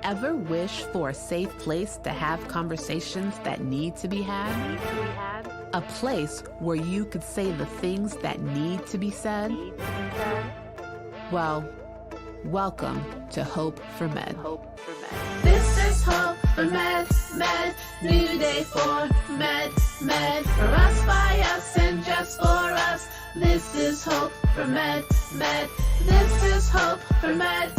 Ever wish for a safe place to have conversations that need to be had? A place where you could say the things that need to be said? Well, welcome to Hope for Med. This is Hope for Med, new day for Med, for us, by us, and just for us. This is Hope for Med, this is Hope for Med,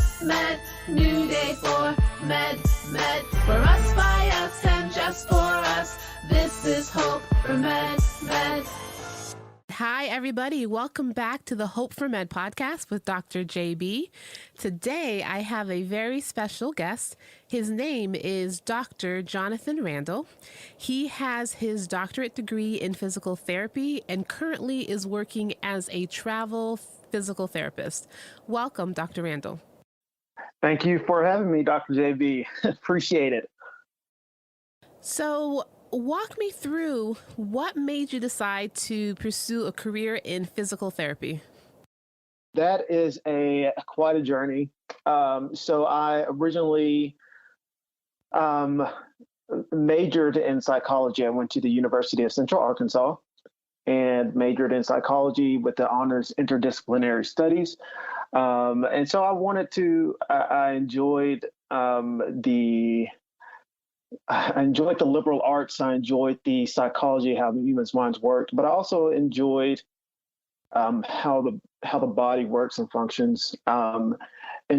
new day for Med, for us, by us, and just for us. This is Hope for Med. Hi, everybody. Welcome back to the Hope for Med podcast with Dr. JB. Today, I have a very special guest. His name is Dr. Jonathan Randle. He has his doctorate degree in physical therapy and currently is working as a travel physical therapist. Welcome, Dr. Randle. Thank you for having me, Dr. JB. Appreciate it. So, walk me through what made you decide to pursue a career in physical therapy. That is quite a journey. So I originally majored in psychology. I went to the University of Central Arkansas and majored in psychology with the honors interdisciplinary studies. And so I wanted to. I enjoyed I enjoyed the liberal arts. I enjoyed the psychology, how the human minds worked, but I also enjoyed how the body works and functions. And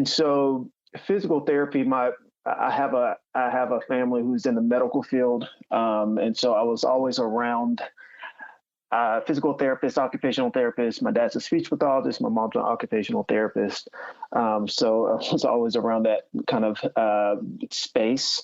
so physical therapy, I have a family who's in the medical field, and so I was always around physical therapists, occupational therapists. My dad's a speech pathologist. My mom's an occupational therapist. So I was always around that kind of space.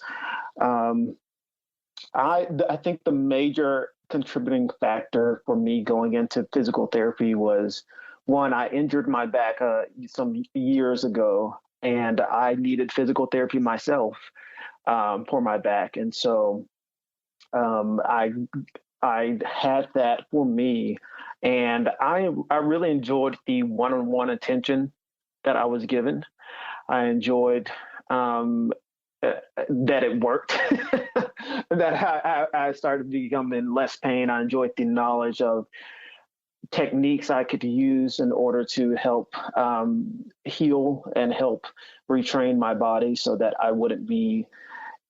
I think the major contributing factor for me going into physical therapy was, one, I injured my back some years ago, and I needed physical therapy myself for my back. And so I had that for me, and I really enjoyed the one-on-one attention that I was given. I enjoyed that it worked, that I started becoming less pain. I enjoyed the knowledge of techniques I could use in order to help heal and help retrain my body so that I wouldn't be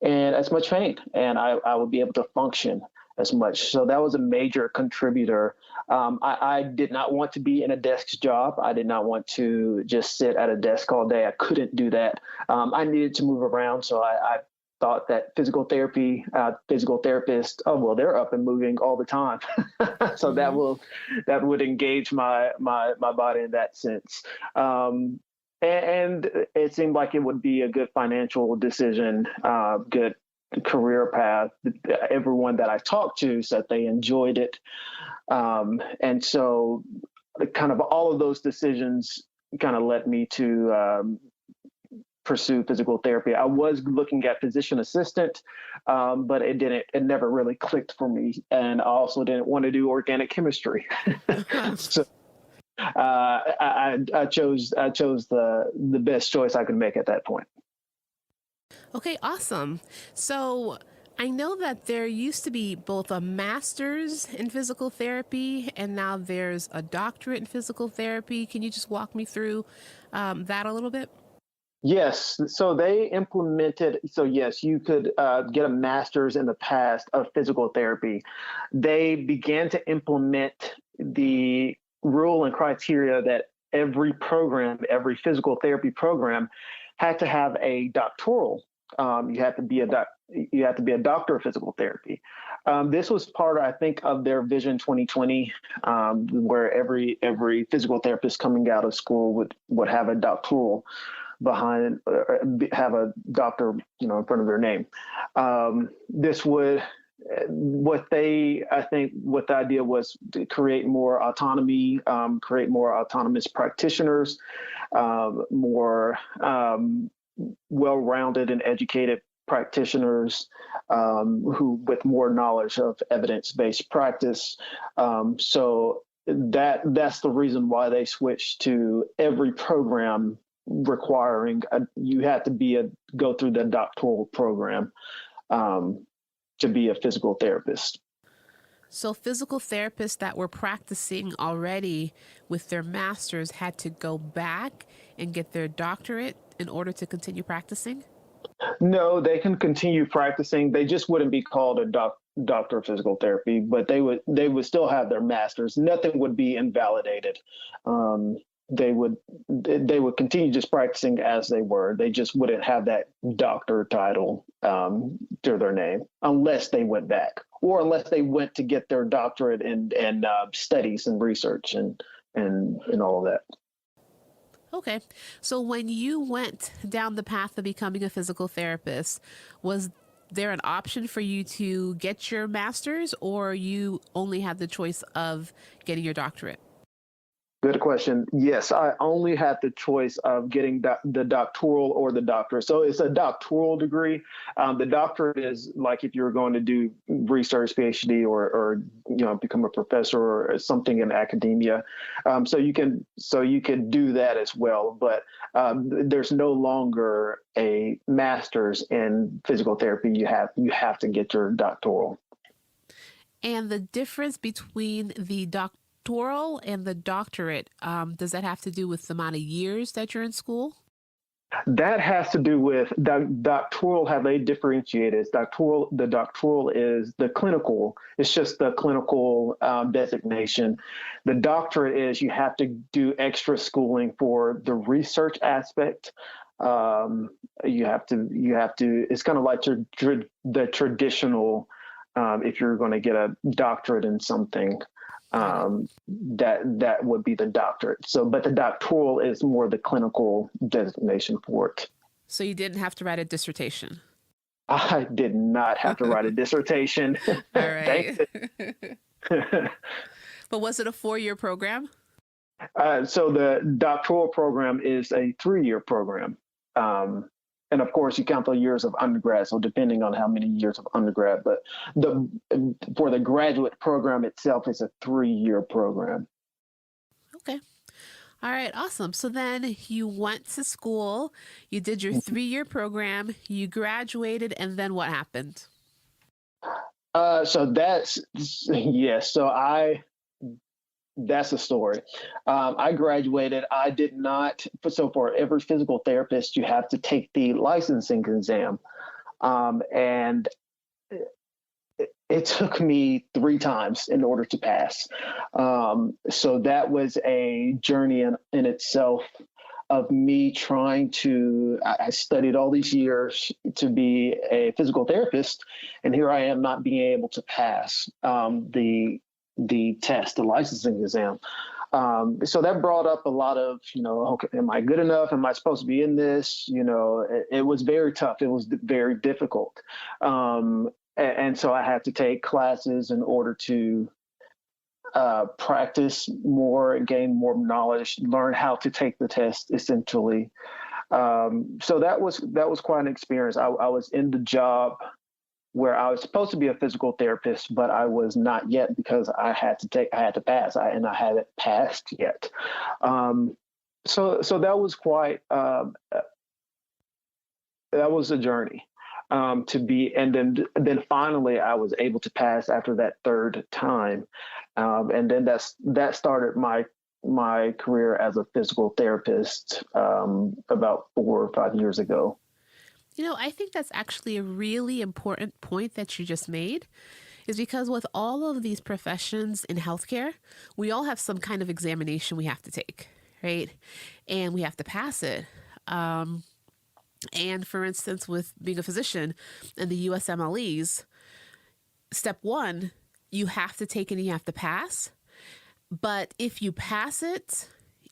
in as much pain and I would be able to function as much. So that was a major contributor. I did not want to be in a desk job. I did not want to just sit at a desk all day. I couldn't do that. I needed to move around. So I thought that physical therapists, they're up and moving all the time. So that would engage my body in that sense. And it seemed like it would be a good financial decision, good career path. Everyone that I talked to said they enjoyed it. And so kind of all of those decisions kind of led me to pursue physical therapy. I was looking at physician assistant, but it never really clicked for me. And I also didn't want to do organic chemistry. So I chose the best choice I could make at that point. Okay, awesome. So I know that there used to be both a master's in physical therapy and now there's a doctorate in physical therapy. Can you just walk me through that a little bit? Yes. So they implemented, yes, you could get a master's in the past of physical therapy. They began to implement the rule and criteria that every physical therapy program had to have a doctoral. You have to be a doctor of physical therapy. This was part, I think, of their Vision 2020, where every physical therapist coming out of school would have a doctoral behind, have a doctor, in front of their name. What the idea was to create more autonomy, create more autonomous practitioners, more well-rounded and educated practitioners who with more knowledge of evidence-based practice. So that's the reason why they switched to every program requiring you had to go through the doctoral program to be a physical therapist. So physical therapists that were practicing already with their masters had to go back and get their doctorate in order to continue practicing? No, they can continue practicing. They just wouldn't be called a doctor of physical therapy, but they would still have their masters. Nothing would be invalidated. They would continue just practicing as they were. They just wouldn't have that doctor title to their name unless they went back, or unless they went to get their doctorate in studies and research and all of that. Okay. So when you went down the path of becoming a physical therapist, was there an option for you to get your master's, or you only had the choice of getting your doctorate? Good question. Yes, I only had the choice of getting the doctoral or the doctorate. So it's a doctoral degree. The doctorate is like if you're going to do research, PhD, or become a professor or something in academia. So you can do that as well. But there's no longer a master's in physical therapy. You have to get your doctoral. And the difference between the doctoral and the doctorate, does that have to do with the amount of years that you're in school? That has to do with doctoral. Have they differentiated? The doctoral is the clinical. It's just the clinical designation. The doctorate is you have to do extra schooling for the research aspect. You have to. It's kind of like the traditional. If you're going to get a doctorate in something. That would be the doctorate. So, but the doctoral is more the clinical designation for it. So you didn't have to write a dissertation? I did not have to write a dissertation. All right. But was it a 4-year program? So the doctoral program is a 3-year program. And of course, you count the years of undergrad, so depending on how many years of undergrad. But for the graduate program itself, it's a 3-year program. Okay. All right. Awesome. So then you went to school, you did your 3-year program, you graduated, and then what happened? So that's the story. I graduated. I did not. So for every physical therapist, you have to take the licensing exam. And it took me 3 times in order to pass. So that was a journey in itself of me trying to, I studied all these years to be a physical therapist. And here I am not being able to pass the test, the licensing exam. So that brought up a lot of, okay, am I good enough? Am I supposed to be in this? It was very tough. It was very difficult. And so I had to take classes in order to practice more, gain more knowledge, learn how to take the test, essentially. So that was quite an experience. I was in the job where I was supposed to be a physical therapist, but I was not yet because I had to pass, and I hadn't passed yet. So that was quite, that was a journey to be, and then finally I was able to pass after that 3rd time. And then that started my career as a physical therapist about 4 or 5 years ago. I think that's actually a really important point that you just made, is because with all of these professions in healthcare, we all have some kind of examination we have to take, right? And we have to pass it. And for instance, with being a physician and the USMLEs, step 1, you have to take it and you have to pass. But if you pass it,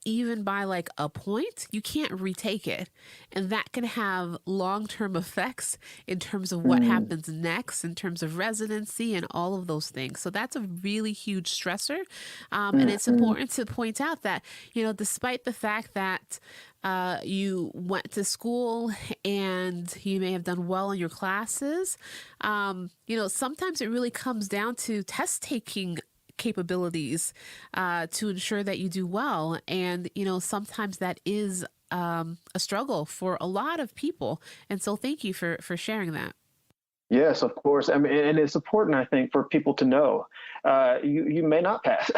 even by like a point, you can't retake it. And that can have long-term effects in terms of what happens next, in terms of residency and all of those things. So that's a really huge stressor. And it's important to point out that, despite the fact that you went to school and you may have done well in your classes, sometimes it really comes down to test taking capabilities to ensure that you do well. And, sometimes that is a struggle for a lot of people. And so thank you for sharing that. Yes, of course. I mean, and it's important, I think, for people to know. You may not pass.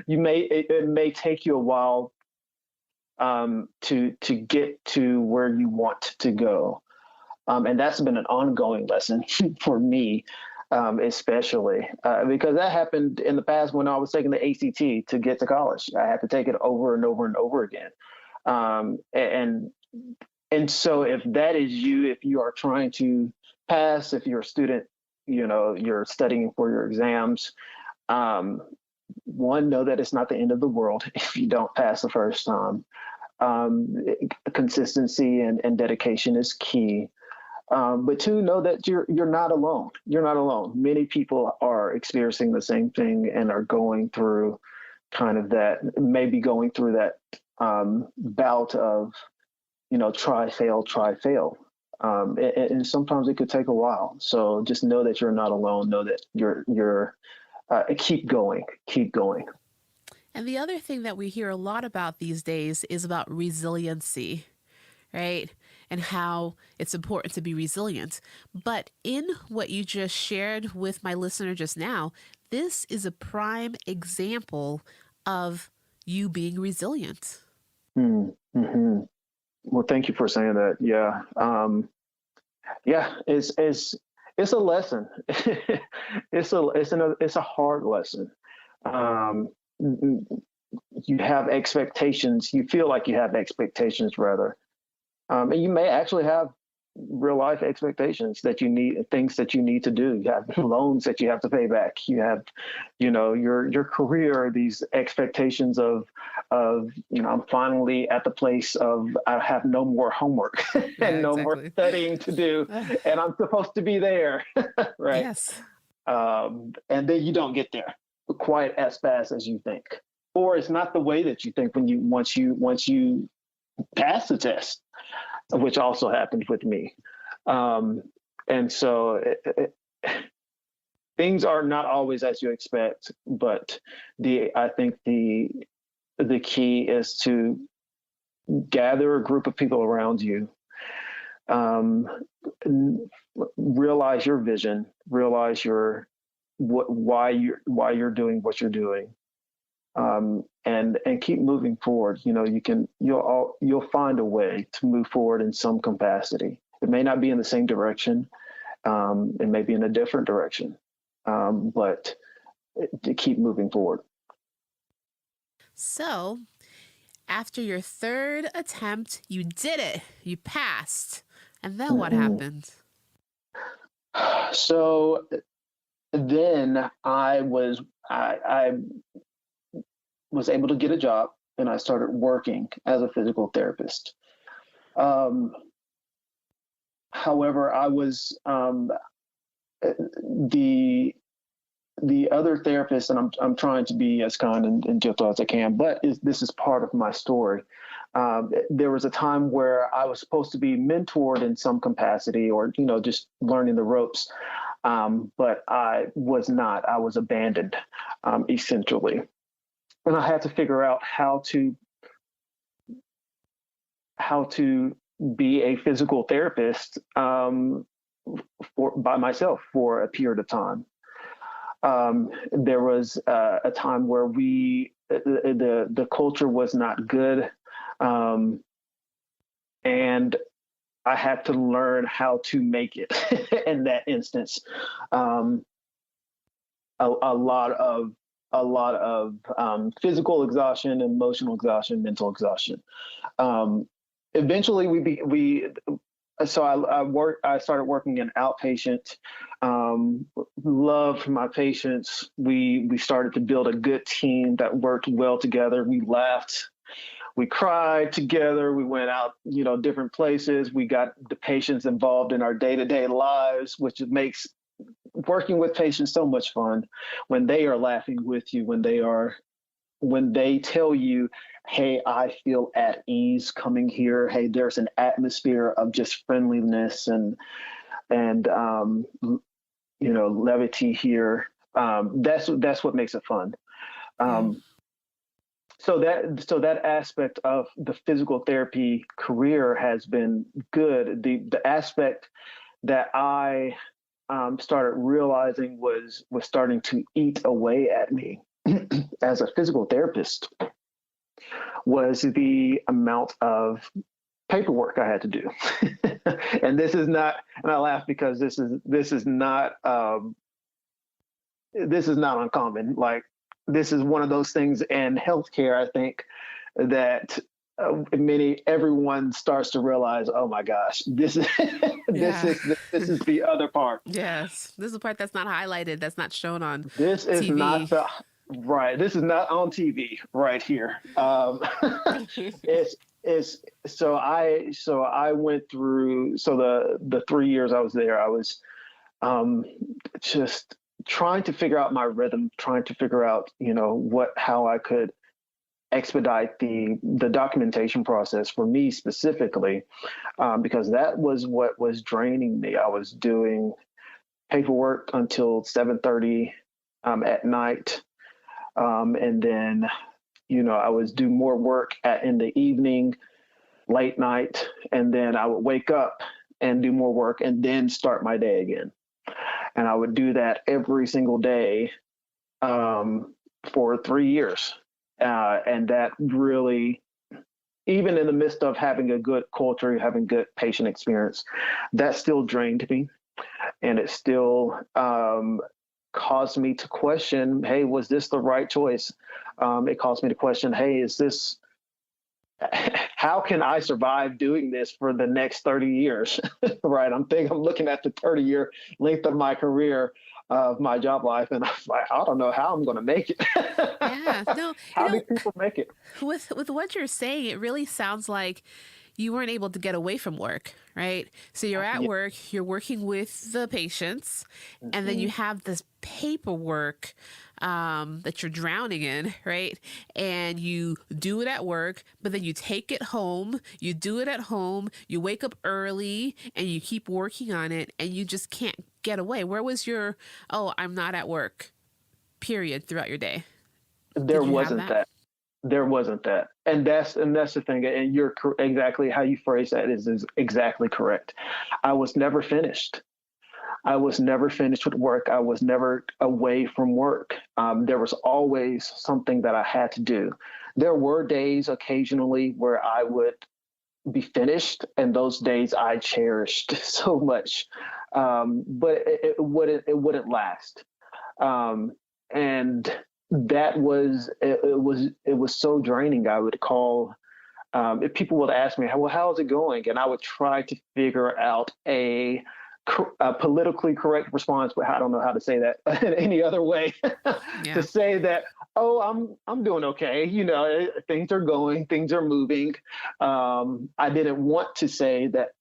It may take you a while to get to where you want to go, and that's been an ongoing lesson for me, especially because that happened in the past when I was taking the ACT to get to college. I had to take it over and over and over again, and so if that is you, if you are trying to pass, if you're a student, you're studying for your exams, one, know that it's not the end of the world if you don't pass the first time. Consistency and dedication is key. But two, know that you're not alone. You're not alone. Many people are experiencing the same thing and are going through kind of that, maybe going through that bout of, try, fail. And sometimes it could take a while. So just know that you're not alone. Know that you're keep going. And the other thing that we hear a lot about these days is about resiliency, right? And how it's important to be resilient. But in what you just shared with my listener just now, this is a prime example of you being resilient. Mm-hmm. Well, thank you for saying that. Yeah. Yeah, it's a lesson. It's a hard lesson. You have expectations. You feel like you have expectations, rather, and you may actually have real life expectations that you need, things that you need to do. You have loans that you have to pay back. You have, your career, these expectations of, I'm finally at the place of I have no more homework and no more studying to do, and I'm supposed to be there, right? Yes. And then you don't get there quite as fast as you think, or it's not the way that you think once you pass the test, which also happened with me. And so things are not always as you expect, but I think the key is to gather a group of people around you, realize your vision, realize why you're doing what you're doing, and keep moving forward. You'll find a way to move forward in some capacity. It may not be in the same direction. It may be in a different direction, but to keep moving forward. So after your third attempt, you did it. You passed. And then what happened? So then I was able to get a job, and I started working as a physical therapist. However, I was the other therapist, and I'm trying to be as kind and gentle as I can, but this is part of my story. There was a time where I was supposed to be mentored in some capacity, or just learning the ropes, but I was not. I was abandoned, essentially. And I had to figure out how to be a physical therapist by myself for a period of time. There was a time where the culture was not good, and I had to learn how to make it. In that instance, a lot of physical exhaustion, emotional exhaustion, mental exhaustion. Eventually, I started working in outpatient. Loved my patients. We started to build a good team that worked well together. We laughed. We cried together. We went out, different places. We got the patients involved in our day-to-day lives, which makes working with patients so much fun when they are laughing with you, when they tell you, hey, I feel at ease coming here. Hey, there's an atmosphere of just friendliness and levity here. That's what makes it fun. so that aspect of the physical therapy career has been good. The aspect that I started realizing was starting to eat away at me as a physical therapist was the amount of paperwork I had to do. And this is not, and I laugh because this is not uncommon. Like, this is one of those things in healthcare, I think, that everyone starts to realize, oh my gosh, this is Yeah. this is the other part. Yes. This is the part that's not highlighted, that's not shown on This is not TV. the right. This is not on TV right here. It's so I went through, so the 3 years I was there, I was just trying to figure out my rhythm, trying to figure out, how I could expedite the documentation process for me specifically, because that was what was draining me. I was doing paperwork until 7:30 at night, and then I was do more work in the evening, late night, and then I would wake up and do more work and then start my day again. And I would do that every single day for 3 years. And that really, even in the midst of having a good culture, having good patient experience, that still drained me. And it still caused me to question, hey, was this the right choice? It caused me to question, hey, how can I survive doing this for the next 30 years? Right. I'm looking at the 30-year length of my career, of my job life, and I'm like, I don't know how I'm going to make it. Yeah. No, How do people make it? with what you're saying, it really sounds like you weren't able to get away from work, right? So you're at Yeah. work, you're working with the patients, and then you have this paperwork that you're drowning in, right? And you do it at work, but then you take it home, you do it at home, you wake up early and you keep working on it, and you just can't get away. Where was your, oh, I'm not at work, period, throughout your day? There Did you have wasn't that? that. There wasn't that. And that's the thing. And exactly how you phrase that is exactly correct. I was never finished. I was never finished with work. I was never away from work. There was always something that I had to do. There were days occasionally where I would be finished, and those days I cherished so much. But it wouldn't last. And that was it was so draining. I would call, if people would ask me, well, how's it going? And I would try to figure out a politically correct response, but I don't know how to say that in any other way. Yeah. To say that, oh, I'm doing okay. Things are going, things are moving. I didn't want to say that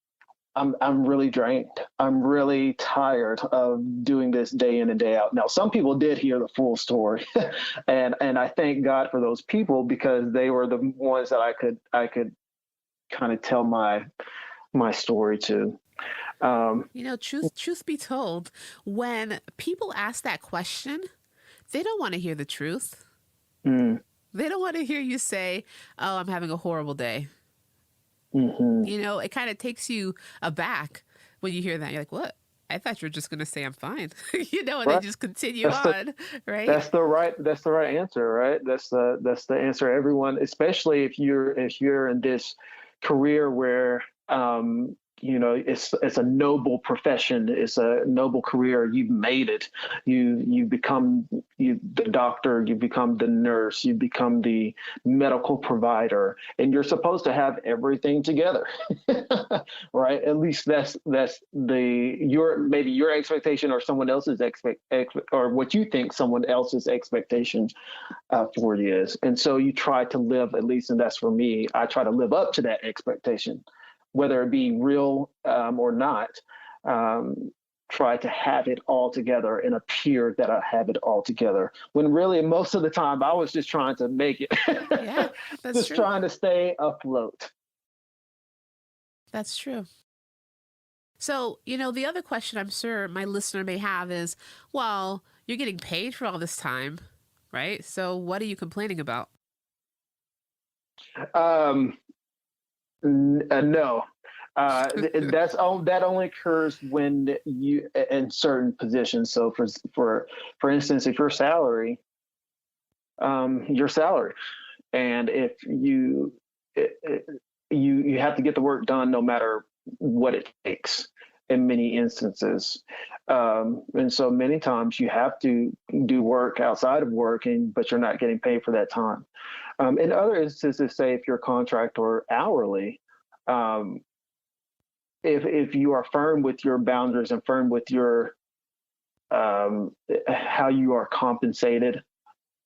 I'm really drained. I'm really tired of doing this day in and day out. Now, some people did hear the full story, and I thank God for those people, because they were the ones that I could kind of tell my story to. Truth be told, when people ask that question, they don't want to hear the truth. Mm, They don't want to hear you say, "Oh, I'm having a horrible day." hmm It kind of takes you aback when you hear that. You're like, "What? I thought you were just going to say I'm fine." And they Right. just continue That's the on, right? that's the right answer, right? That's the answer. Everyone, especially if you're in this career where it's a noble profession, it's a noble career. You've made it. You become the doctor, you become the nurse, you become the medical provider, and you're supposed to have everything together, right? At least that's maybe your expectation, or someone else's or what you think someone else's expectation for you is. And so you try to live, at least, and that's for me, I try to live up to that expectation, whether it be real or not. Try to have it all together and appear that I have it all together, when really most of the time I was just trying to make it. Yeah, that's Just true. trying to stay afloat. That's true. So, the other question I'm sure my listener may have is, well, you're getting paid for all this time, right? So what are you complaining about? No. That only occurs when you in certain positions. So for instance, if your salary, and if you have to get the work done no matter what it takes in many instances. And so many times you have to do work outside of working, but you're not getting paid for that time. In other instances, say if you're contract or hourly, if you are firm with your boundaries and firm with your how you are compensated,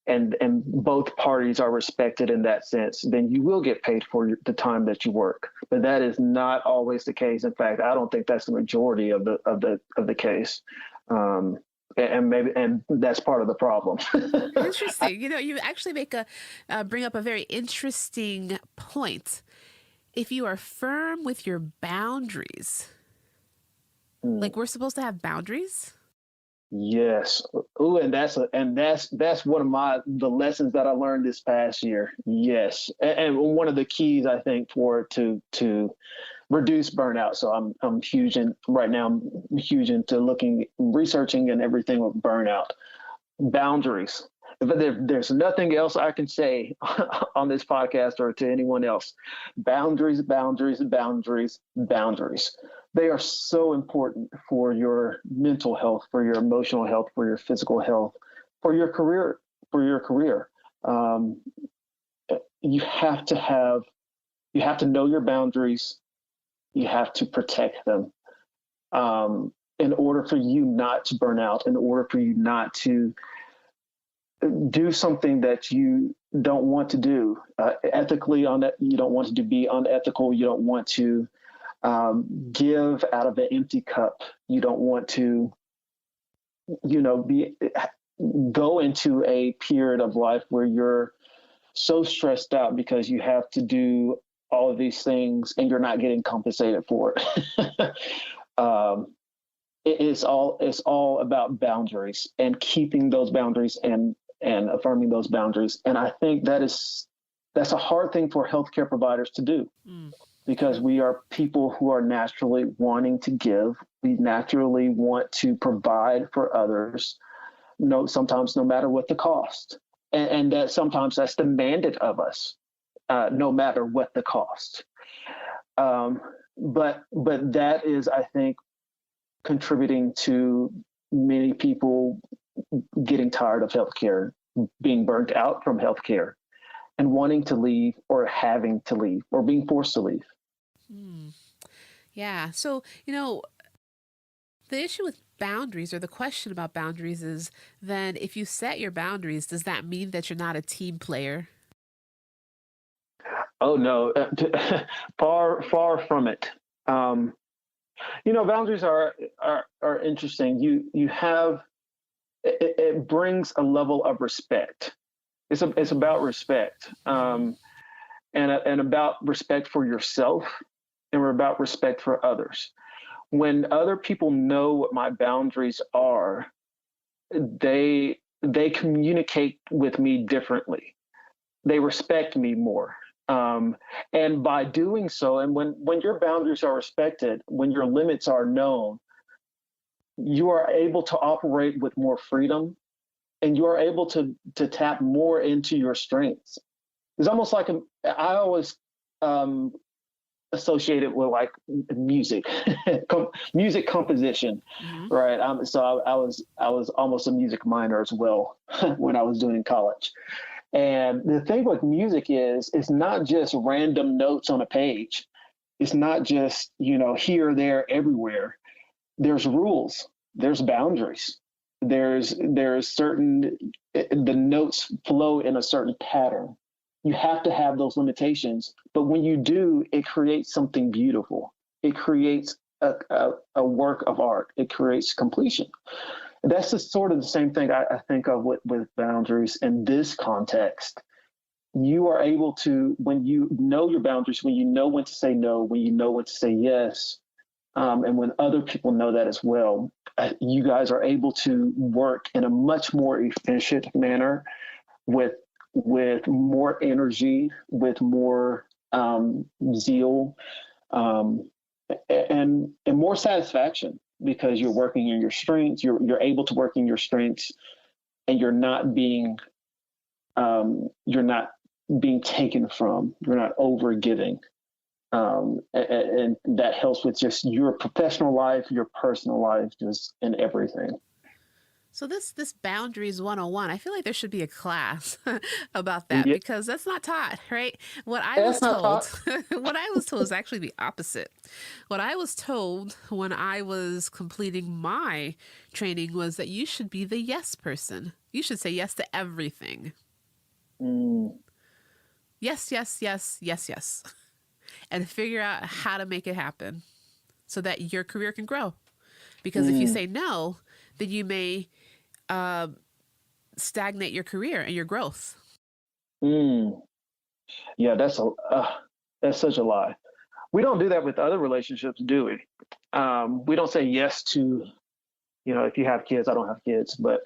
and both parties are respected in that sense, then you will get paid for the time that you work. But that is not always the case. In fact, I don't think that's the majority of the case. And that's part of the problem. Interesting. You actually bring up a very interesting point. If you are firm with your boundaries, like we're supposed to have boundaries. Yes. Ooh, and that's one of the lessons that I learned this past year. Yes. And one of the keys, I think, to reduce burnout. So I'm huge into researching and everything with burnout. Boundaries. But there's nothing else I can say on this podcast or to anyone else. Boundaries, boundaries, boundaries, boundaries. They are so important for your mental health, for your emotional health, for your physical health, for your career. You have to know your boundaries. You have to protect them in order for you not to burn out, in order for you not to do something that you don't want to do ethically. You don't want to be unethical. You don't want to give out of an empty cup. You don't want to, go into a period of life where you're so stressed out because you have to do all of these things and you're not getting compensated for it. It's all about boundaries and keeping those boundaries and affirming those boundaries. And I think that's a hard thing for healthcare providers to do. Because we are people who are naturally wanting to give. We naturally want to provide for others, sometimes no matter what the cost. And that sometimes that's demanded of us, no matter what the cost. But that is, I think, contributing to many people getting tired of healthcare, being burnt out from healthcare, and wanting to leave or having to leave or being forced to leave. Yeah. So, the issue with boundaries, or the question about boundaries, is then if you set your boundaries, does that mean that you're not a team player? Oh, no, far from it. Boundaries are interesting. You have, it brings a level of respect. It's about respect, and about respect for yourself, and we're about respect for others. When other people know what my boundaries are, they communicate with me differently. They respect me more. And by doing so, and when your boundaries are respected, when your limits are known, you are able to operate with more freedom, and you are able to tap more into your strengths. It's almost like I always associate it with like music, music composition, right? So I was almost a music minor as well when I was doing college. And the thing with music is, it's not just random notes on a page. It's not just, here, there, everywhere. There's rules. There's boundaries. There's certain, the notes flow in a certain pattern. You have to have those limitations. But when you do, it creates something beautiful. It creates a work of art. It creates completion. That's just sort of the same thing I think of with boundaries in this context. You are able to, when you know your boundaries, when you know when to say no, when you know when to say yes, and when other people know that as well, you guys are able to work in a much more efficient manner with with more energy, with more zeal, and more satisfaction, because you're working in your strengths. You're able to work in your strengths, and you're not being taken from. You're not over giving. And that helps with just your professional life, your personal life, just in everything. So this boundaries 101, I feel like there should be a class about that, Yeah, because that's not taught, right? What I was that's not told, taught. what I was told is actually the opposite. What I was told when I was completing my training was that you should be the yes person. You should say yes to everything. Mm, Yes, yes, yes, yes, yes. And figure out how to make it happen so that your career can grow. Because if you mm, say no, then you may stagnate your career and your growth. mm. Yeah, that's such a lie. We don't do that with other relationships, do we? We don't say yes to, if you have kids. I don't have kids, but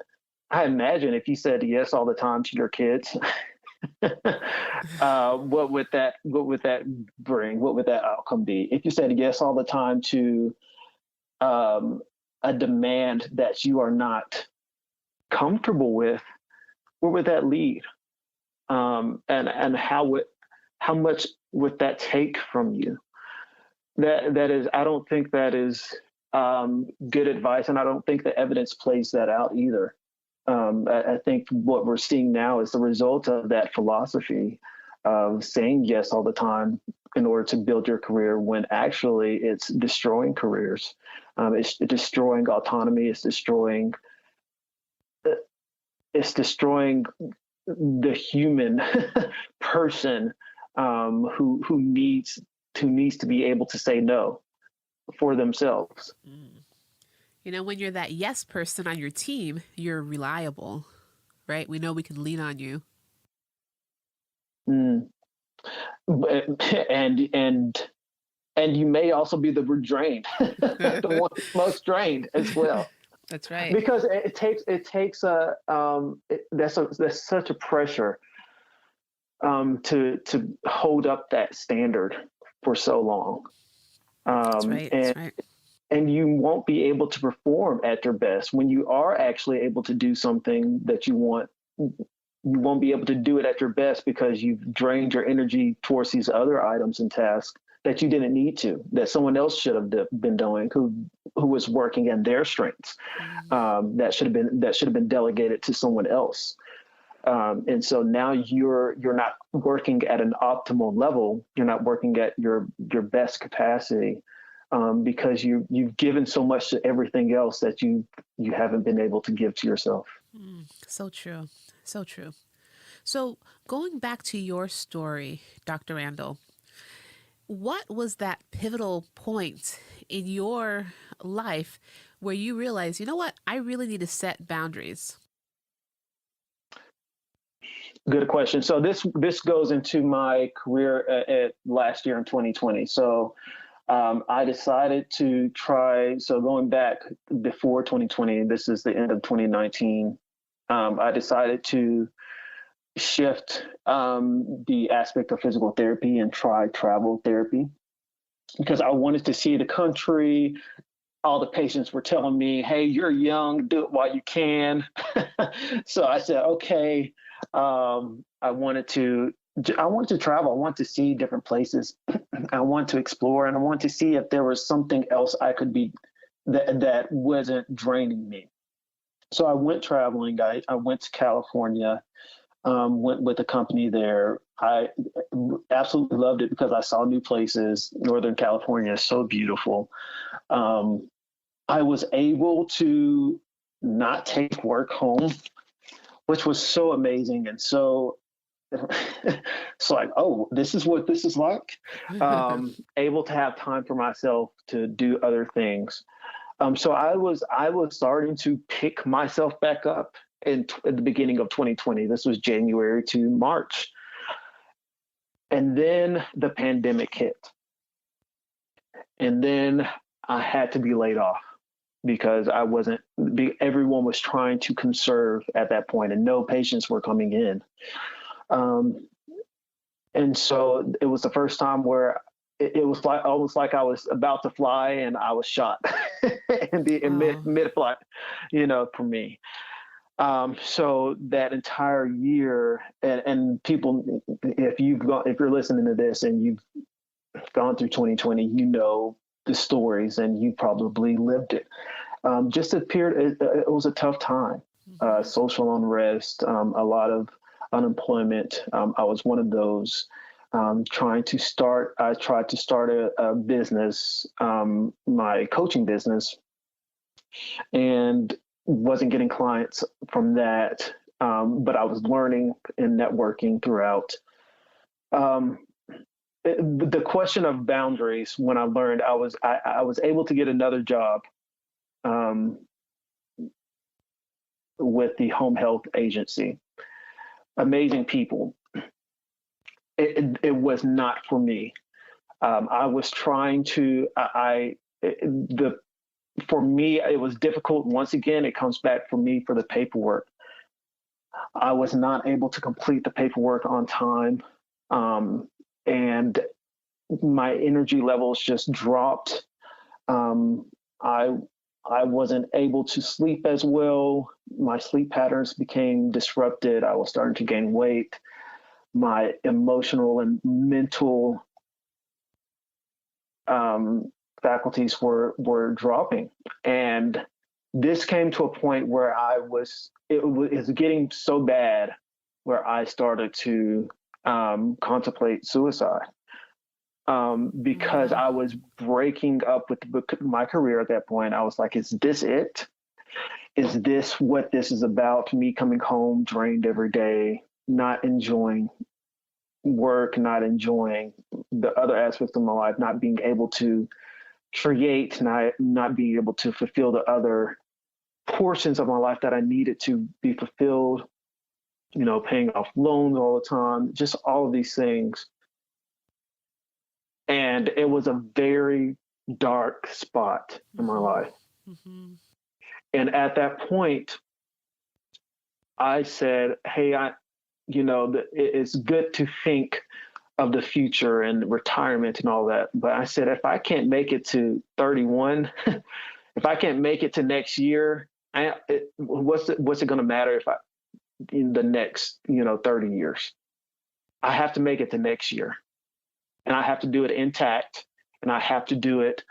I imagine if you said yes all the time to your kids, what would that bring? What would that outcome be? If you said yes all the time to a demand that you are not comfortable with, where would that lead? And how much would that take from you? That is, I don't think that is good advice, and I don't think the evidence plays that out either. I think what we're seeing now is the result of that philosophy of saying yes all the time in order to build your career, when actually it's destroying careers. It's destroying autonomy. It's destroying the human person, who needs to be able to say no for themselves. When you're that yes person on your team, you're reliable, right? We know we can lean on you. Mm. And you may also be the drained, the one most drained as well, That's right. because that's such a pressure to hold up that standard for so long. That's right. And That's right. and you won't be able to perform at your best when you are actually able to do something that you want. You won't be able to do it at your best because you've drained your energy towards these other items and tasks that you didn't need to, that someone else should have been doing, who was working in their strengths. That should have been delegated to someone else. And so now you're not working at an optimal level. You're not working at your best capacity, because you've given so much to everything else that you haven't been able to give to yourself. So true. So true. So going back to your story, Dr. Randle, what was that pivotal point in your life where you realized, you know what, I really need to set boundaries? Good question. So this goes into my career at last year in 2020. So I decided to try. So going back before 2020, this is the end of 2019. I decided to shift the aspect of physical therapy and try travel therapy, because I wanted to see the country. All the patients were telling me, "Hey, you're young, do it while you can." So I said, "Okay." I wanted to travel. I want to see different places. I want to explore, and I want to see if there was something else I could be that wasn't draining me. So I went traveling. I went to California, went with a company there. I absolutely loved it because I saw new places. Northern California is so beautiful. I was able to not take work home, which was so amazing. And so it's like, oh, this is what this is like. Able to have time for myself to do other things. So I was starting to pick myself back up at the beginning of 2020. This was January to March. And then the pandemic hit. And then I had to be laid off because everyone was trying to conserve at that point, and no patients were coming in. Um, and so it was the first time where it was like almost like I was about to fly and I was shot in Oh, mid flight, for me. So that entire year, and people, if you're listening to this and you've gone through 2020, the stories and you probably lived it. Just appeared, it was a tough time. mm-hmm. Social unrest, a lot of unemployment. I was one of those I tried to start a business, my coaching business, and wasn't getting clients from that. But I was learning and networking throughout. Um, the question of boundaries, when I learned, I was able to get another job um, with the home health agency. Amazing people. It was not for me. I was trying to. For me, it was difficult. Once again, it comes back for me for the paperwork. I was not able to complete the paperwork on time, and my energy levels just dropped. Um, I I wasn't able to sleep as well. My sleep patterns became disrupted. I was starting to gain weight. My emotional and mental um, faculties were dropping, and this came to a point where it was getting so bad where I started to contemplate suicide. Because Wow. I was breaking up with my career at that point. I was like, is this it? Is this what this is about? Me coming home drained every day, not enjoying work, not enjoying the other aspects of my life, not being able to create, not being able to fulfill the other portions of my life that I needed to be fulfilled, paying off loans all the time, just all of these things. And it was a very dark spot in my Mm-hmm. life. Mm-hmm. And at that point, I said, hey, it's good to think of the future and retirement and all that. But I said, if I can't make it to 31, if I can't make it to next year, what's it going to matter if in the next, 30 years? I have to make it to next year, and I have to do it intact, and I have to do it.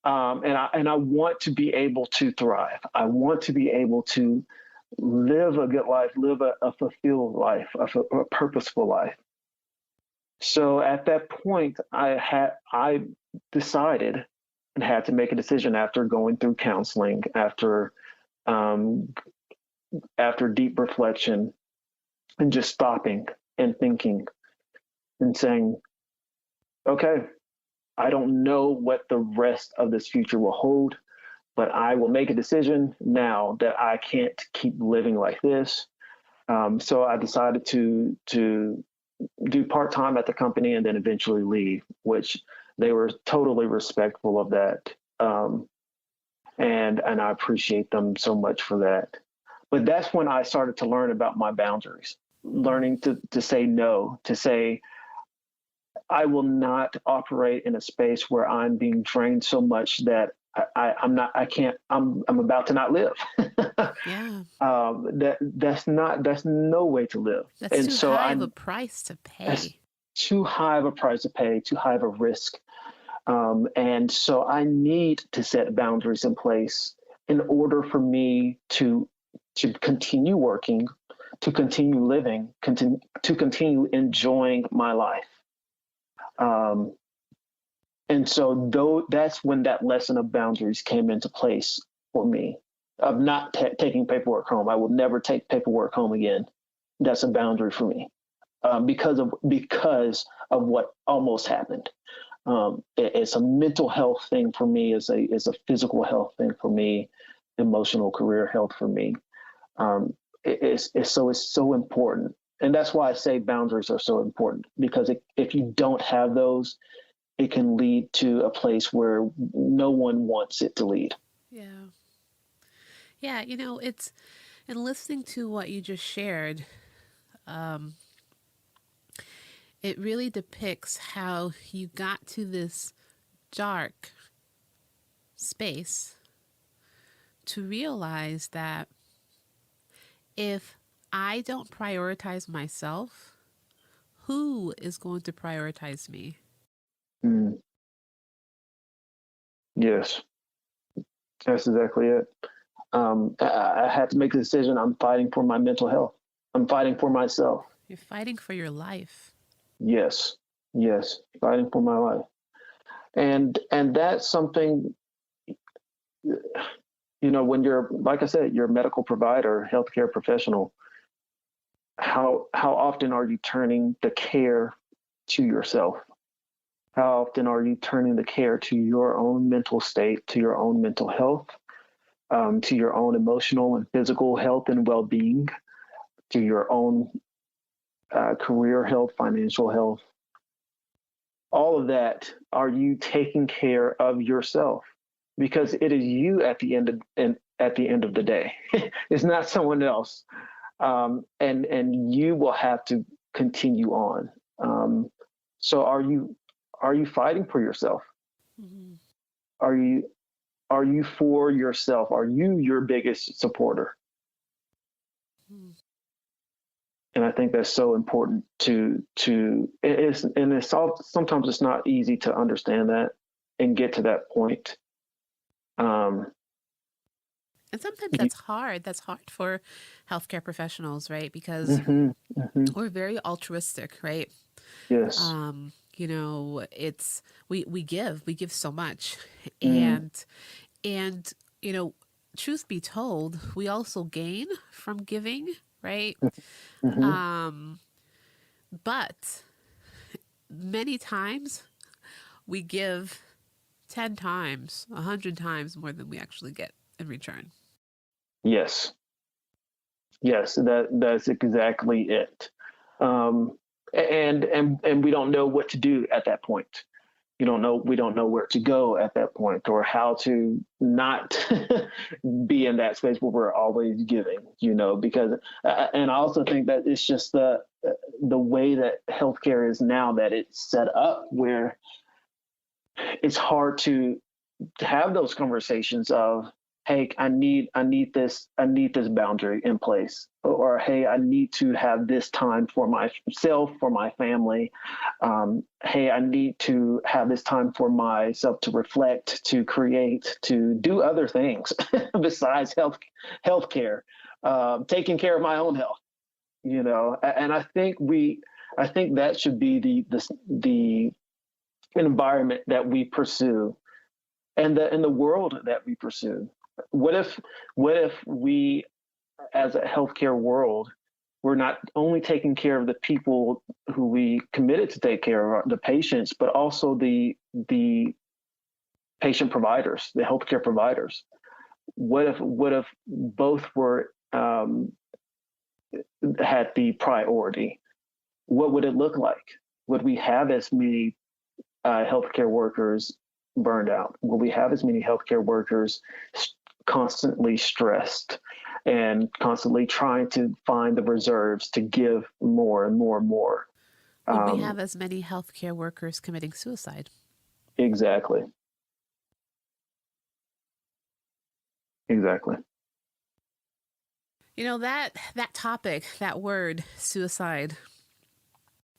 And I want to be able to thrive. I want to be able to live a good life, live a fulfilled life, a purposeful life. So at that point, I decided and had to make a decision after going through counseling, um, after deep reflection, and just stopping and thinking and saying, okay, I don't know what the rest of this future will hold, but I will make a decision now that I can't keep living like this. So I decided to do part time at the company and then eventually leave, which they were totally respectful of that, and I appreciate them so much for that. But that's when I started to learn about my boundaries, learning to say no, to say I will not operate in a space where I'm being drained so much that I'm about to not live. Yeah. That's no way to live. That's And too so high of a price to that's pay. too high of a price to pay, too high of a risk. And so I need to set boundaries in place in order for me to continue working, to continue living, to continue enjoying my life. Um, and so though that's when that lesson of boundaries came into place for me, of not taking paperwork home. I will never take paperwork home again. That's a boundary for me, because of what almost happened. It's a mental health thing for me. It's a physical health thing for me. Emotional career health for me. It's so important, and that's why I say boundaries are so important, because if you don't have those, it can lead to a place where no one wants it to lead. Yeah. Yeah. It's in listening to what you just shared. it really depicts how you got to this dark space to realize that if I don't prioritize myself, who is going to prioritize me? Mm. Yes, that's exactly it. I had to make the decision. I'm fighting for my mental health. I'm fighting for myself. You're fighting for your life. Yes, yes, fighting for my life. And that's something, when you're, like I said, you're a medical provider, healthcare professional. How often are you turning the care to yourself? How often are you turning the care to your own mental state, to your own mental health, to your own emotional and physical health and well-being, to your own career health, financial health, all of that? Are you taking care of yourself? Because it is you at the end of the day. It's not someone else, and you will have to continue on. So are you fighting for yourself? Mm-hmm. Are you for yourself? Are you your biggest supporter? Mm-hmm. And I think that's so important sometimes it's not easy to understand that and get to that point. Um, And sometimes that's hard. That's hard for healthcare professionals, right? Because mm-hmm, mm-hmm, we're very altruistic, right? yes. It's we give so much, Mm, and you know, truth be told, we also gain from giving, right? mm-hmm, Um, but many times we give 10 times, 100 times more than we actually get in return. yes. Yes, that's exactly it. Um, and we don't know what to do at that point. We don't know where to go at that point, or how to not be in that space where we're always giving, because and I also think that it's just the way that healthcare is now, that it's set up where it's hard to have those conversations of, hey, I need this boundary in place, or hey, I need to have this time for myself, for my family. Hey, I need to have this time for myself to reflect, to create, to do other things besides healthcare, taking care of my own health. And I think that should be the environment that we pursue, and the world that we pursue. What if we, as a healthcare world, we're not only taking care of the people who we committed to take care of, the patients, but also the patient providers, the healthcare providers? What if both were, had the priority? What would it look like? Would we have as many healthcare workers burned out? Will we have as many healthcare workers constantly stressed and constantly trying to find the reserves to give more and more and more? Would we have as many healthcare workers committing suicide? Exactly. Exactly. That topic, that word, suicide,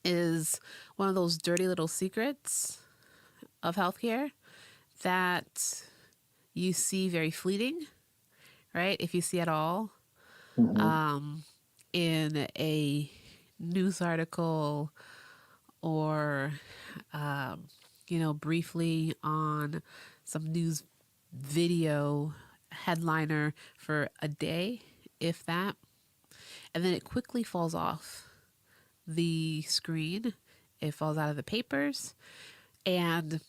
is one of those dirty little secrets of healthcare that you see very fleeting, right? If you see at all, Mm-hmm. in a news article, or, briefly on some news video headliner for a day, if that. And then it quickly falls off the screen, it falls out of the papers. And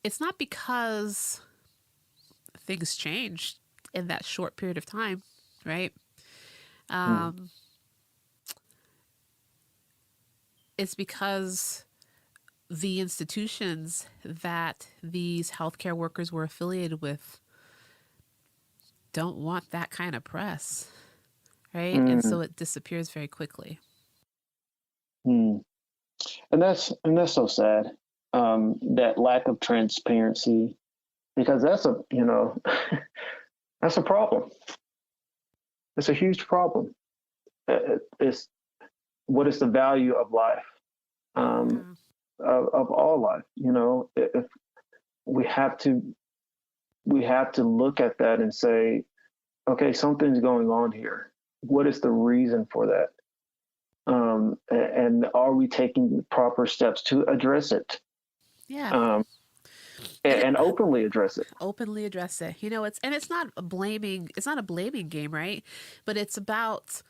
it's not because things changed in that short period of time, right? Um, it's because the institutions that these healthcare workers were affiliated with don't want that kind of press, right? And Mm-hmm. so it disappears very quickly. Mm-hmm. And that's so sad. That lack of transparency, because that's a, that's a problem. It's a huge problem. It's what is the value of life, Mm. of all life. If we have to look at that and say, okay, something's going on here. What is the reason for that? And are we taking proper steps to address it? Yeah. Um, And and openly address it. openly address it. It's not a blaming game, right? But it's about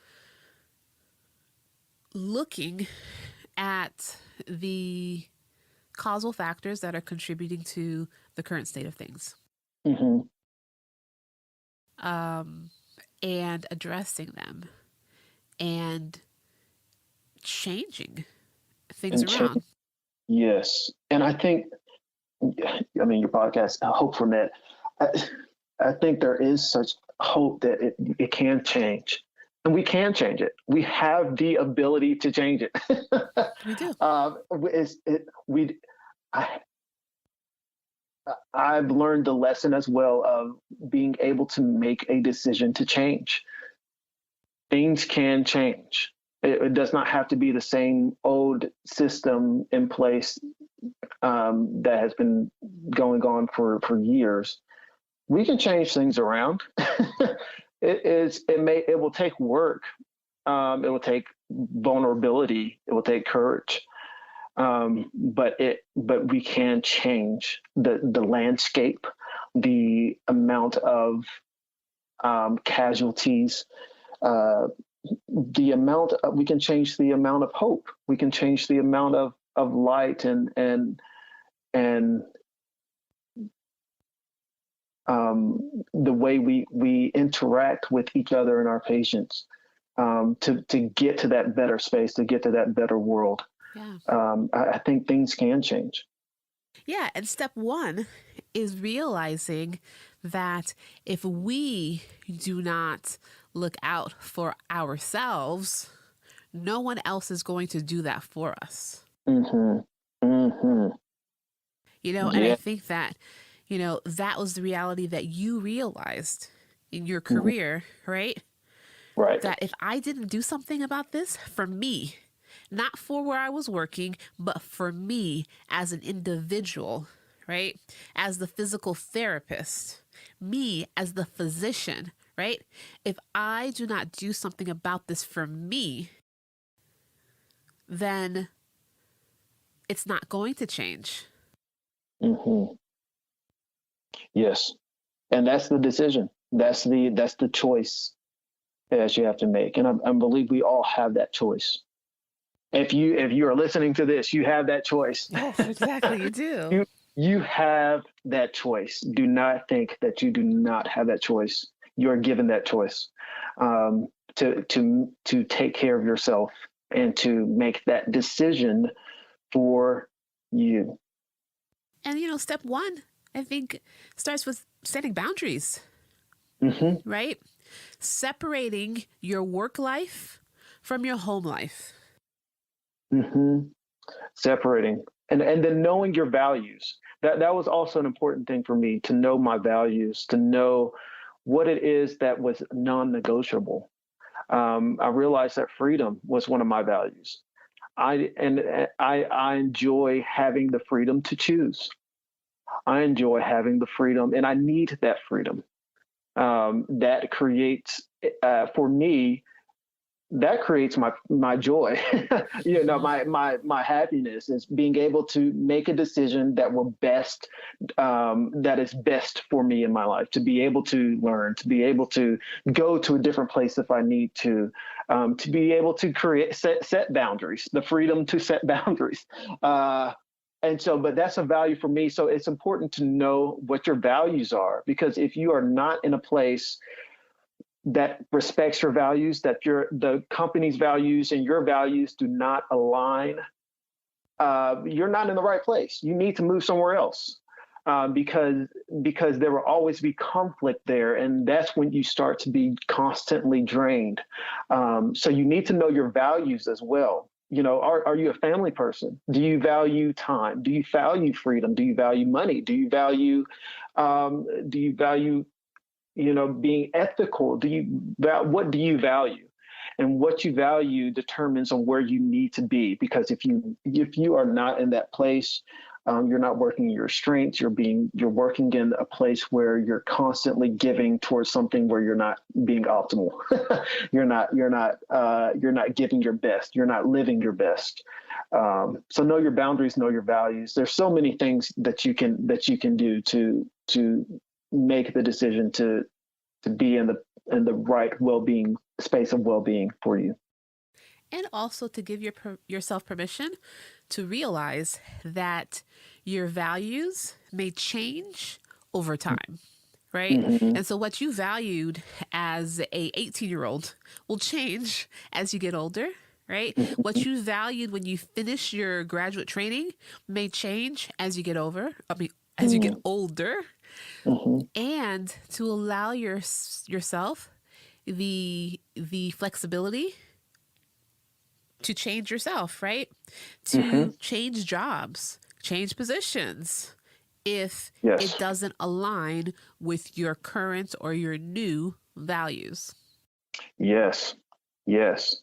looking at the causal factors that are contributing to the current state of things, Hmm. and addressing them and changing things And around. yes, and I think, I mean, your podcast, Hope from It. I, I think there is such hope that it can change, and we can change it. We have the ability to change it. We do. It's, it, we, I, I've learned the lesson as well of being able to make a decision to change. Things can change. It does not have to be the same old system in place, that has been going on for years. We can change things around. It will take work. It will take vulnerability. It will take courage. But we can change the landscape, the amount of casualties, we can change the amount of hope. We can change the amount of light and the way we interact with each other and our patients, to get to that better space, to get to that better world. Yeah. I think things can change. Yeah. And step one is realizing that if we do not look out for ourselves, no one else is going to do that for us. Mm-hmm. Mm-hmm. And I Yeah. think that, that was the reality that you realized in your Mm-hmm. career, right? Right. That if I didn't do something about this for me, not for where I was working, but for me as an individual, right? As the physical therapist, me as the physician, right? If I do not do something about this for me, then it's not going to change. Mm-hmm. Yes. And that's the decision. That's the choice that you have to make. And I believe we all have that choice. If you are listening to this, you have that choice. Yes, exactly. You do. You have that choice. Do not think that you do not have that choice. You are given that choice, to take care of yourself and to make that decision for you. And step one, I think, starts with setting boundaries, Mm-hmm. right? Separating your work life from your home life. Mm-hmm. Separating, and then knowing your values. That was also an important thing for me, to know my values, to know what it is that was non-negotiable. I realized that freedom was one of my values. I enjoy having the freedom to choose. I enjoy having the freedom, and I need that freedom. That creates, for me, that creates my joy. My happiness is being able to make a decision that is best for me in my life, to be able to learn, to be able to go to a different place if I need to be able to set boundaries, the freedom to set boundaries. But that's a value for me. So it's important to know what your values are, because if you are not in a place that respects your values, that the company's values and your values do not align, you're not in the right place. You need to move somewhere else, because there will always be conflict there, and that's when you start to be constantly drained. So you need to know your values as well. are you a family person? Do you value time? Do you value freedom? Do you value money? Do you value being ethical? What do you value? And what you value determines on where you need to be. Because if you are not in that place, you're not working your strengths. You're working in a place where you're constantly giving towards something where you're not being optimal. you're not giving your best. You're not living your best. So know your boundaries, know your values. There's so many things that you can do to make the decision to be in the right well-being space of well-being for you. And also to give yourself permission to realize that your values may change over time, right? Mm-hmm. And so what you valued as a 18-year-old will change as you get older, right? Mm-hmm. What you valued when you finish your graduate training may change as you get as you get older. Mm-hmm. And to allow yourself the flexibility to change yourself, right? To Mm-hmm. change jobs, change positions if Yes. it doesn't align with your current or your new values. Yes. Yes.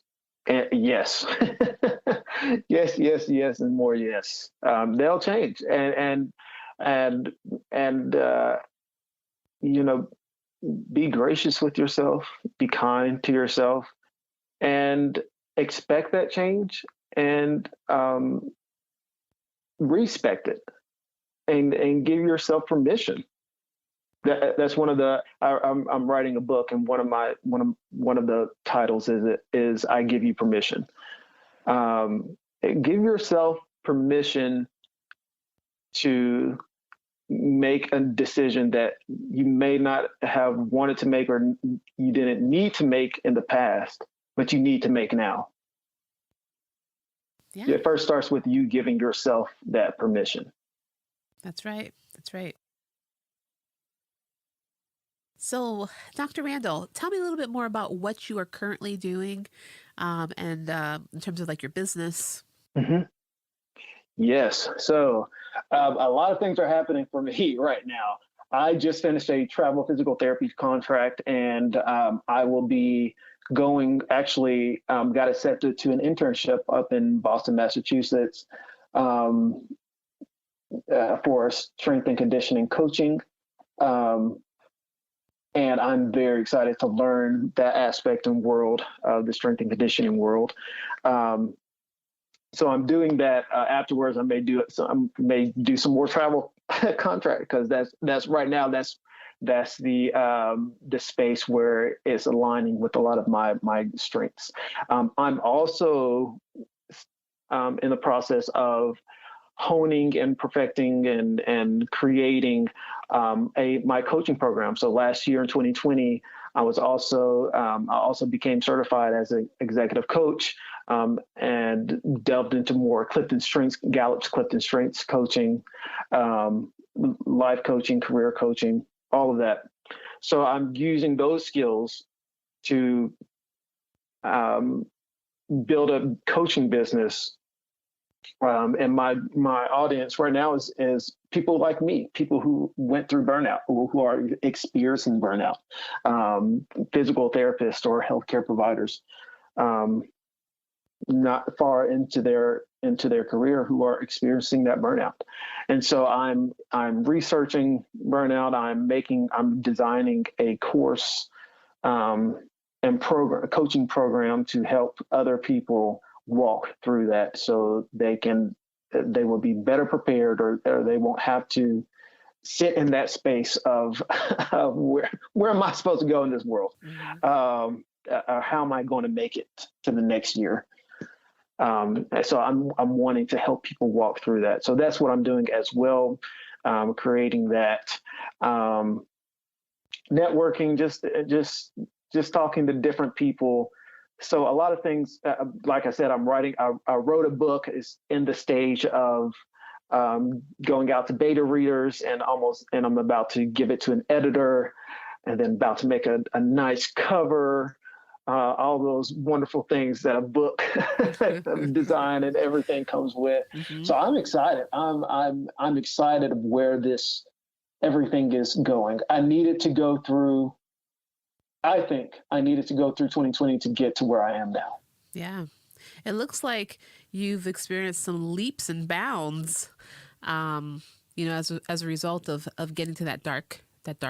And yes. Yes, and more yes. They'll change, and be gracious with yourself, be kind to yourself, and expect that change, and respect it, and give yourself permission. That's one of the. I'm writing a book, and one of the titles is I give you permission. Give yourself permission to make a decision that you may not have wanted to make, or you didn't need to make in the past, but you need to make now. Yeah. It first starts with you giving yourself that permission. That's right. That's right. So, Dr. Randle, tell me a little bit more about what you are currently doing, and in terms of like your business. Mm-hmm. Yes. So a lot of things are happening for me right now. I just finished a travel physical therapy contract, and I will be got accepted to an internship up in Boston, Massachusetts, for strength and conditioning coaching. And I'm very excited to learn that aspect and world of the strength and conditioning world. So I'm doing that. Afterwards, I may do some more travel contract, because that's right now that's the space where it's aligning with a lot of my strengths. I'm also in the process of honing and perfecting and creating my coaching program. So last year in 2020, I also became certified as an executive coach, and delved into more Gallup's Clifton Strengths coaching, life coaching, career coaching, all of that. So I'm using those skills to build a coaching business. And my audience right now is people like me, people who went through burnout, who are experiencing burnout, physical therapists or healthcare providers, not far into their career, who are experiencing that burnout. And so I'm researching burnout. I'm designing a course and a coaching program to help other people walk through that, so they will be better prepared, or they won't have to sit in that space of where am I supposed to go in this world? Mm-hmm. How am I going to make it to the next year? So I'm wanting to help people walk through that. So that's what I'm doing as well, creating that, networking, just talking to different people. So a lot of things, like I said, I wrote a book, is in the stage of going out to beta readers, and I'm about to give it to an editor, and then about to make a nice cover. all those wonderful things that a book design and everything comes with. Mm-hmm. So I'm excited. I'm excited of where this everything is going. I needed to go through 2020 to get to where I am now. Yeah. It looks like you've experienced some leaps and bounds, as a result of getting to that dark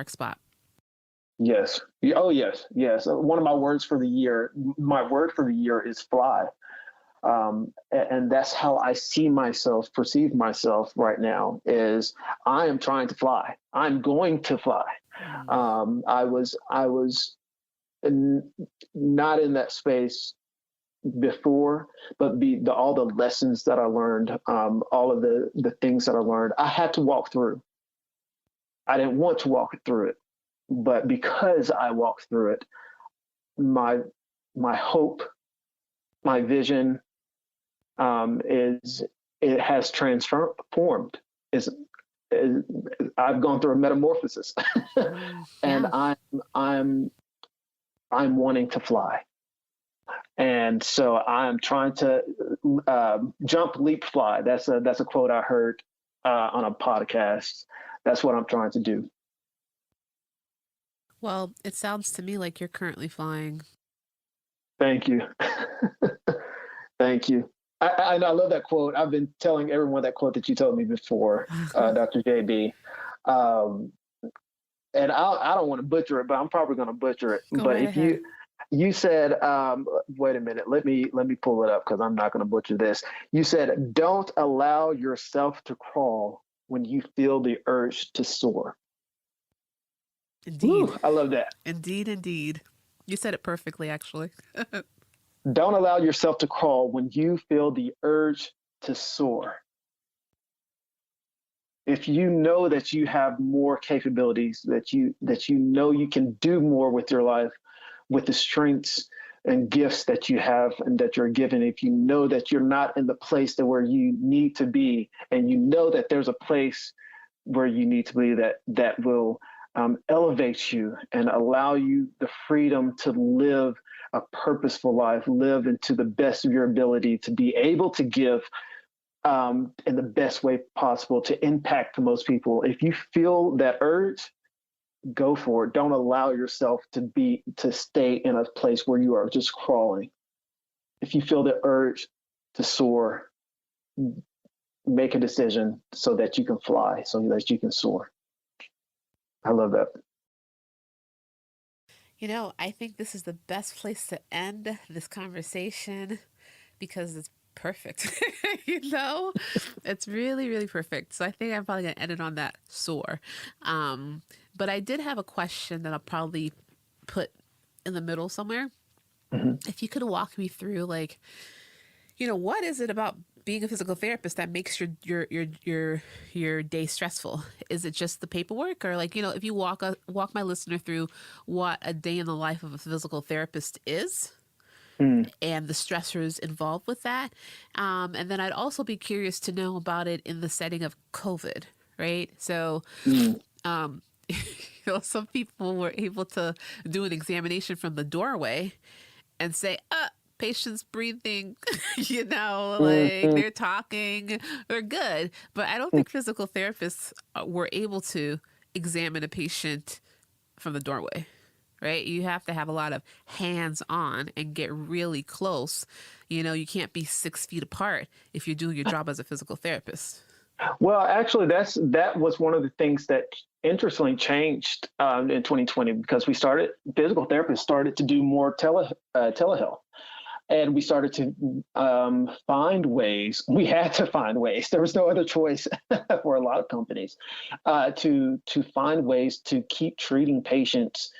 spot. Yes. Oh, yes. Yes. One of my words for the year, is fly. And that's how I perceive myself right now is I am trying to fly. I'm going to fly. I was not in that space before, but all the lessons that I learned, all of the things that I learned, I had to walk through. I didn't want to walk through it, but because I walked through it, my hope, my vision, it has transformed. I've gone through a metamorphosis, and I'm wanting to fly. And so I'm trying to jump, leap, fly. That's a quote I heard on a podcast. That's what I'm trying to do. Well, it sounds to me like you're currently flying. Thank you. Thank you. I love that quote. I've been telling everyone that quote that you told me before, Dr. JB. And I don't want to butcher it, but I'm probably going to butcher it. Go but right if ahead. you said, wait a minute, let me pull it up because I'm not going to butcher this. You said, don't allow yourself to crawl when you feel the urge to soar. Indeed. Woo, I love that. Indeed. You said it perfectly, actually. Don't allow yourself to crawl when you feel the urge to soar. If you know that you have more capabilities, that you know you can do more with your life, with the strengths and gifts that you have and that you're given, if you know that you're not in the place where you need to be, and you know that there's a place where you need to be that will elevate you and allow you the freedom to live a purposeful life, live into the best of your ability, to be able to give in the best way possible, to impact the most people. If you feel that urge, go for it. Don't allow yourself to stay in a place where you are just crawling. If you feel the urge to soar, make a decision so that you can fly, so that you can soar. I love that. I think this is the best place to end this conversation because it's perfect. It's really, really perfect. So I think I'm probably going to end it on that soar. But I did have a question that I'll probably put in the middle somewhere. Mm-hmm. If you could walk me through, what is it about being a physical therapist that makes your day stressful? Is it just the paperwork, or if you walk my listener through what a day in the life of a physical therapist is? And the stressors involved with that. And then I'd also be curious to know about it in the setting of COVID, right? So, some people were able to do an examination from the doorway and say, patient's breathing, they're talking, they're good. But I don't think physical therapists were able to examine a patient from the doorway. Right? You have to have a lot of hands-on and get really close. You can't be 6 feet apart if you're doing your job as a physical therapist. Well, actually, that was one of the things that interestingly changed in 2020, because physical therapists started to do more telehealth. And we started to find ways. We had to find ways. There was no other choice for a lot of companies to find ways to keep treating patients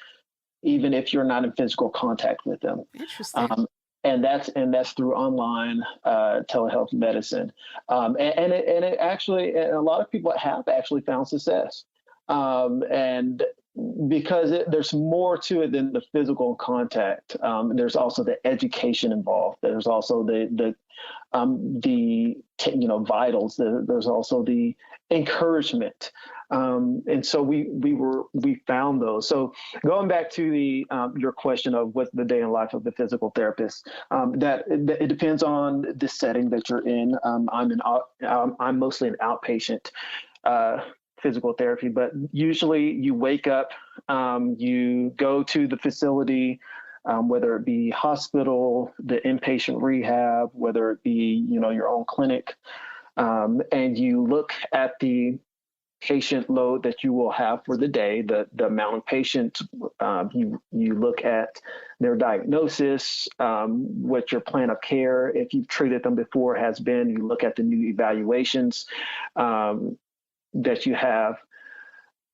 even if you're not in physical contact with them. Interesting. And that's through online telehealth medicine. And it actually, and a lot of people have actually found success. And because there's more to it than the physical contact. There's also the education involved. There's also the vitals. There's also the encouragement, and so we found those. So going back to the your question of what's the day in life of the physical therapist, that it depends on the setting that you're in. I'm mostly an outpatient physical therapy, but usually you wake up, you go to the facility, whether it be hospital, the inpatient rehab, whether it be, your own clinic, and you look at the patient load that you will have for the day, the amount of patients, you look at their diagnosis, what your plan of care, if you've treated them before, has been. You look at the new evaluations that you have,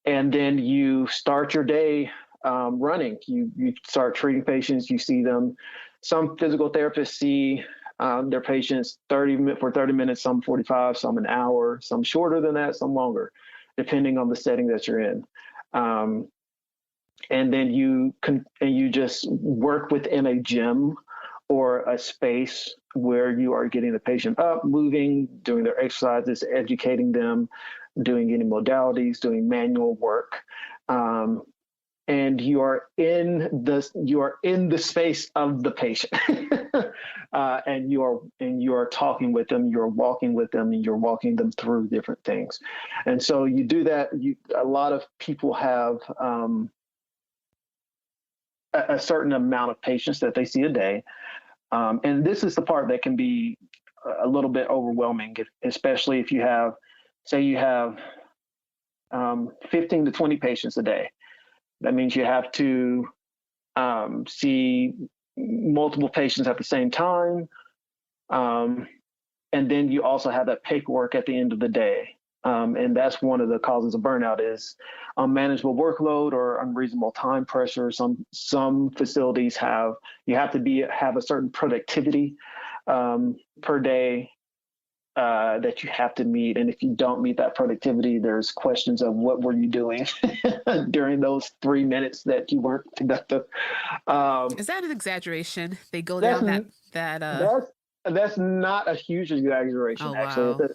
and then you start your day running. You start treating patients. You see them. Some physical therapists see their patients 30 minutes, some 45, some an hour, some shorter than that, some longer, depending on the setting that you're in. And then you just work within a gym or a space where you are getting the patient up, moving, doing their exercises, educating them, doing any modalities, doing manual work. And you are in the space of the patient, and you are talking with them, you're walking with them, and you're walking them through different things. And so you do that. A lot of people have a certain amount of patients that they see a day, and this is the part that can be a little bit overwhelming, especially if you have, say, you have 15 to 20 patients a day. That means you have to see multiple patients at the same time. And then you also have that paperwork at the end of the day. And that's one of the causes of burnout is unmanageable workload or unreasonable time pressure. Some facilities have a certain productivity per day that you have to meet. And if you don't meet that productivity, there's questions of what were you doing during those 3 minutes that you weren't productive. Is that an exaggeration? They go down that. That's not a huge exaggeration. Oh, actually. wow.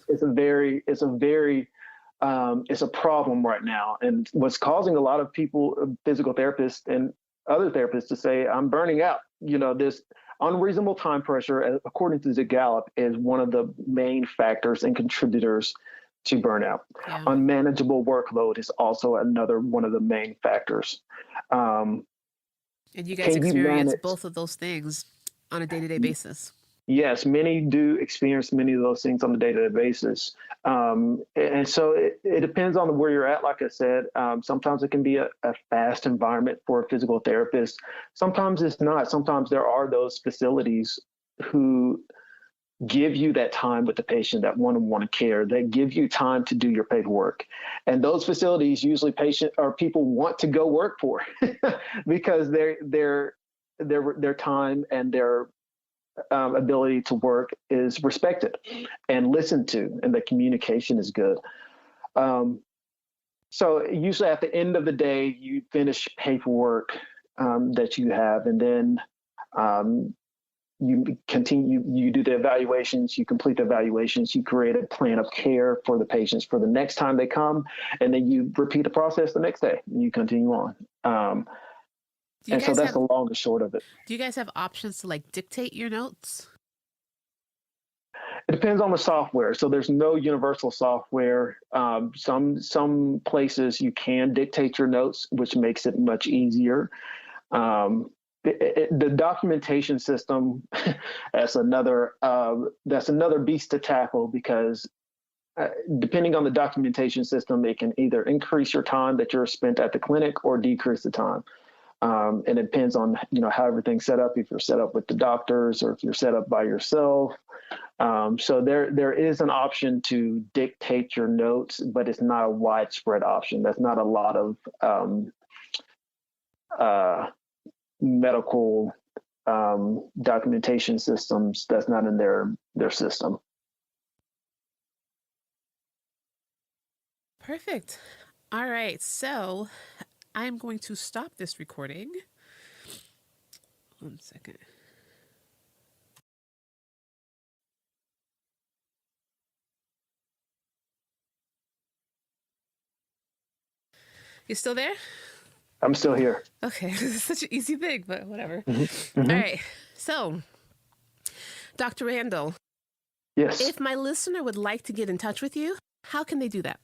It's a problem right now. And what's causing a lot of people, physical therapists and other therapists, to say, I'm burning out. This unreasonable time pressure, according to the Gallup, is one of the main factors and contributors to burnout. Yeah. Unmanageable workload is also another one of the main factors. And you guys experience both of those things on a day-to-day basis. Yes, many do experience many of those things on a day-to-day basis. And so it depends on where you're at. Like I said, sometimes it can be a fast environment for a physical therapist. Sometimes it's not. Sometimes there are those facilities who give you that time with the patient, that one-on-one care, that give you time to do your paperwork. And those facilities usually people want to go work for because their time and their ability to work is respected and listened to, and the communication is good. So usually at the end of the day, you finish paperwork that you have, and then you continue, you do the evaluations, you complete the evaluations, you create a plan of care for the patients for the next time they come, and then you repeat the process the next day, and you continue on. And so that's the long and short of it. Do you guys have options to dictate your notes? It depends on the software. So there's no universal software. Some places you can dictate your notes, which makes it much easier. The documentation system, that's another beast to tackle, because depending on the documentation system, it can either increase your time that you're spent at the clinic or decrease the time. And it depends on, how everything's set up, if you're set up with the doctors or if you're set up by yourself. So there is an option to dictate your notes, but it's not a widespread option. That's not a lot of medical documentation systems. That's not in their system. Perfect. All right. So I am going to stop this recording. 1 second. You still there? I'm still here. Okay, this is such an easy thing, but whatever. Mm-hmm. All right, so Dr. Randle, Yes. if my listener would like to get in touch with you, how can they do that?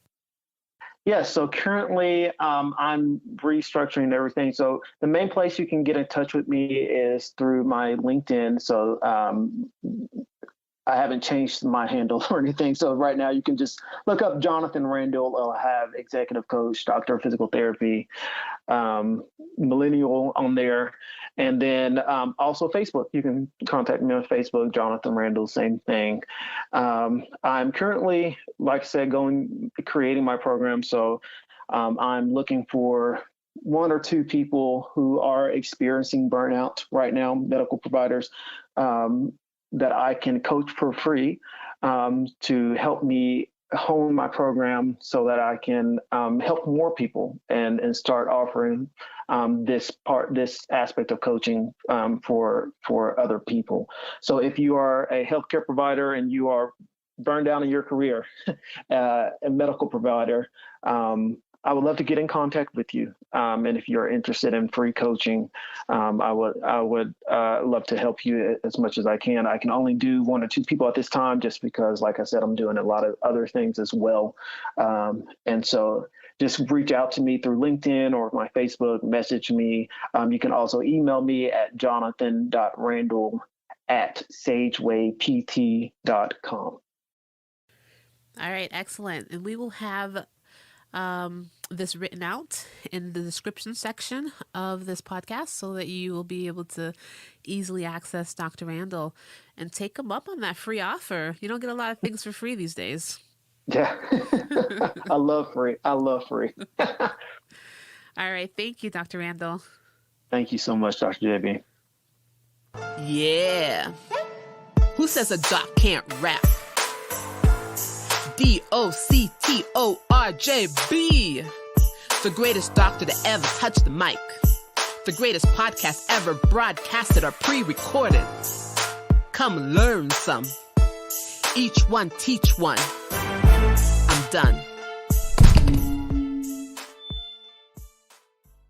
Yes. So currently, I'm restructuring everything. So the main place you can get in touch with me is through my LinkedIn. So I haven't changed my handle or anything. So right now you can just look up Jonathan Randle. I'll have executive coach, doctor of physical therapy, millennial on there. And then also Facebook. You can contact me on Facebook, Jonathan Randle, same thing. I'm currently, like I said, creating my program. So I'm looking for 1 or 2 people who are experiencing burnout right now, medical providers, that I can coach for free to help me hone my program so that I can help more people and start offering this aspect of coaching for other people. So if you are a healthcare provider and you are burned out in your career, a medical provider, I would love to get in contact with you. And if you're interested in free coaching, I would love to help you as much as I can. I can only do 1 or 2 people at this time, just because, like I said, I'm doing a lot of other things as well. And so just reach out to me through LinkedIn or my Facebook, message me. You can also email me at jonathan.randle@sagewaypt.com. All right, excellent. And we will have this written out in the description section of this podcast so that you will be able to easily access Dr. Randle and take him up on that free offer. You don't get a lot of things for free these days. Yeah. I love free. All right. Thank you, Dr. Randle. Thank you so much, Dr. JB. Yeah. Who says a doc can't rap? DOCTORJB. The greatest doctor to ever touch the mic. The greatest podcast ever broadcasted or pre-recorded. Come learn some. Each one teach one. I'm done.